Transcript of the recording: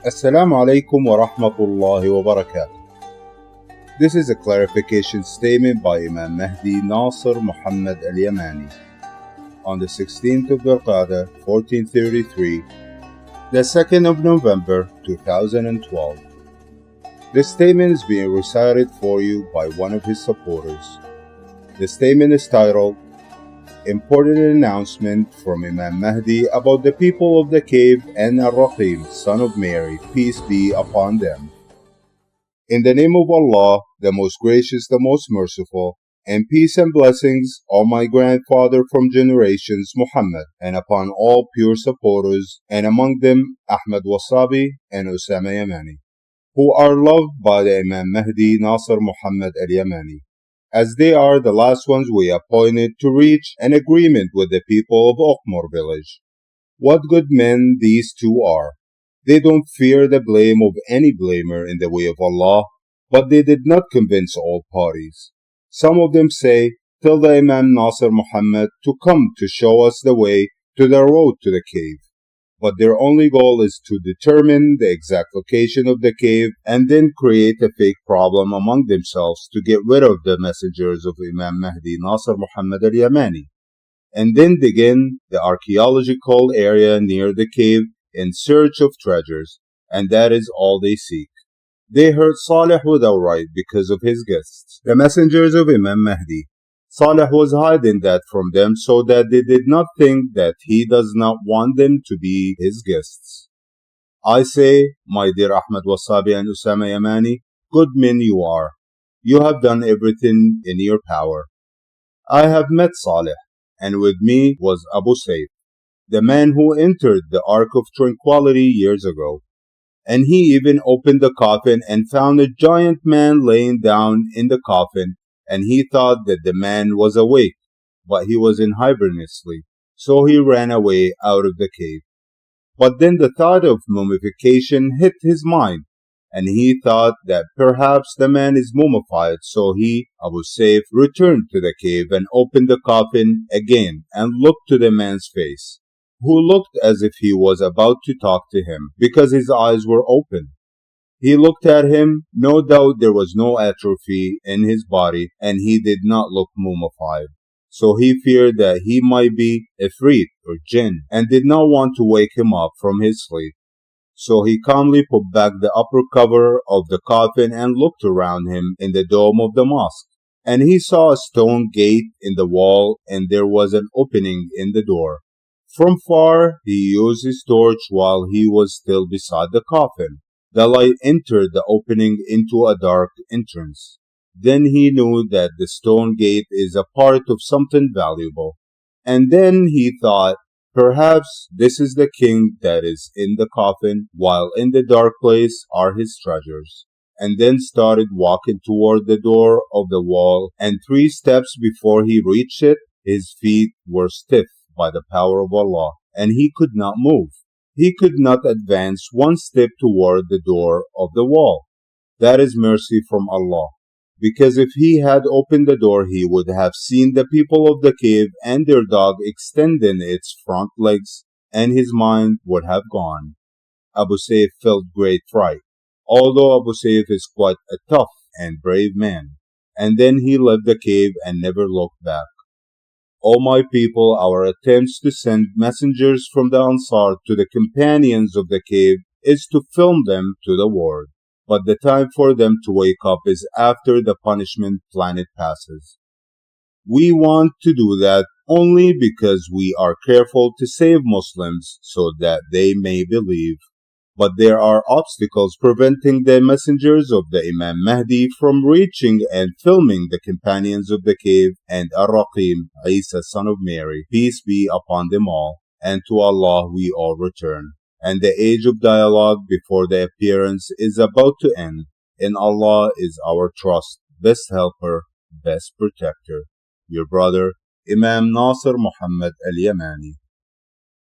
Assalamu alaikum wa rahmatullahi wa barakatuh. This is a clarification statement by Imam Mahdi Nasser Mohammad Al-Yemani on the 16th of Al-Qa'dah 1433, the 2nd of November 2012. The statement is being recited for you by one of his supporters. The statement is titled, Important Announcement from Imam Mahdi about the people of the Cave and Al-Raqeem, son of Mary, peace be upon them. In the name of Allah, the most gracious, the most merciful, and peace and blessings on my grandfather from generations, Muhammad, and upon all pure supporters, and among them Ahmad Wasabi and Al-Yemani, who are loved by the Imam Mahdi Nasser Muhammad Al-Yemani, as they are the last ones we appointed to reach an agreement with the people of Okmur village. What good men these two are! They don't fear the blame of any blamer in the way of Allah, but they did not convince all parties. Some of them say, tell the Imam Nasser Muhammad to come to show us the way to the road to the cave. But their only goal is to determine the exact location of the cave and then create a fake problem among themselves to get rid of the messengers of Imam Mahdi Nasser Muhammad Al-Yemani, and then begin the archaeological area near the cave in search of treasures, and that is all they seek. They hurt Salih without right because of his guests, the messengers of Imam Mahdi. Salih was hiding that from them so that they did not think that he does not want them to be his guests. I say, my dear Ahmad Wasabi and Al-Yemani, good men you are. You have done everything in your power. I have met Salih, and with me was Abu Saif, the man who entered the Ark of Tranquility years ago. And he even opened the coffin and found a giant man laying down in the coffin, and he thought that the man was awake, but he was in hibernate sleep, so he ran away out of the cave. But then the thought of mummification hit his mind, and he thought that perhaps the man is mummified, so he, Abu Saif, returned to the cave and opened the coffin again and looked to the man's face, who looked as if he was about to talk to him, because his eyes were open. He looked at him. No doubt there was no atrophy in his body, and he did not look mummified. So he feared that he might be Ifrit or Jinn, and did not want to wake him up from his sleep. So he calmly put back the upper cover of the coffin and looked around him in the dome of the mosque. And he saw a stone gate in the wall, and there was an opening in the door. From far, he used his torch while he was still beside the coffin. The light entered the opening into a dark entrance. Then he knew that the stone gate is a part of something valuable. And then he thought, perhaps this is the king that is in the coffin, while in the dark place are his treasures. And then started walking toward the door of the wall, and 3 steps before he reached it, his feet were stiff by the power of Allah, and he could not move. He could not advance 1 step toward the door of the wall. That is mercy from Allah, because if he had opened the door, he would have seen the people of the cave and their dog extending its front legs, and his mind would have gone. Abu Saif felt great fright, although Abu Saif is quite a tough and brave man. And then he left the cave and never looked back. O my people, our attempts to send messengers from the Ansar to the companions of the cave is to film them to the world. But the time for them to wake up is after the punishment planet passes. We want to do that only because we are careful to save Muslims so that they may believe. But there are obstacles preventing the messengers of the Imam Mahdi from reaching and filming the companions of the cave and Ar-raqeem, Isa son of Mary, peace be upon them all, and to Allah we all return. And the age of dialogue before the appearance is about to end. In Allah is our trust, best helper, best protector. Your brother, Imam Nasser Muhammad Al-Yemani.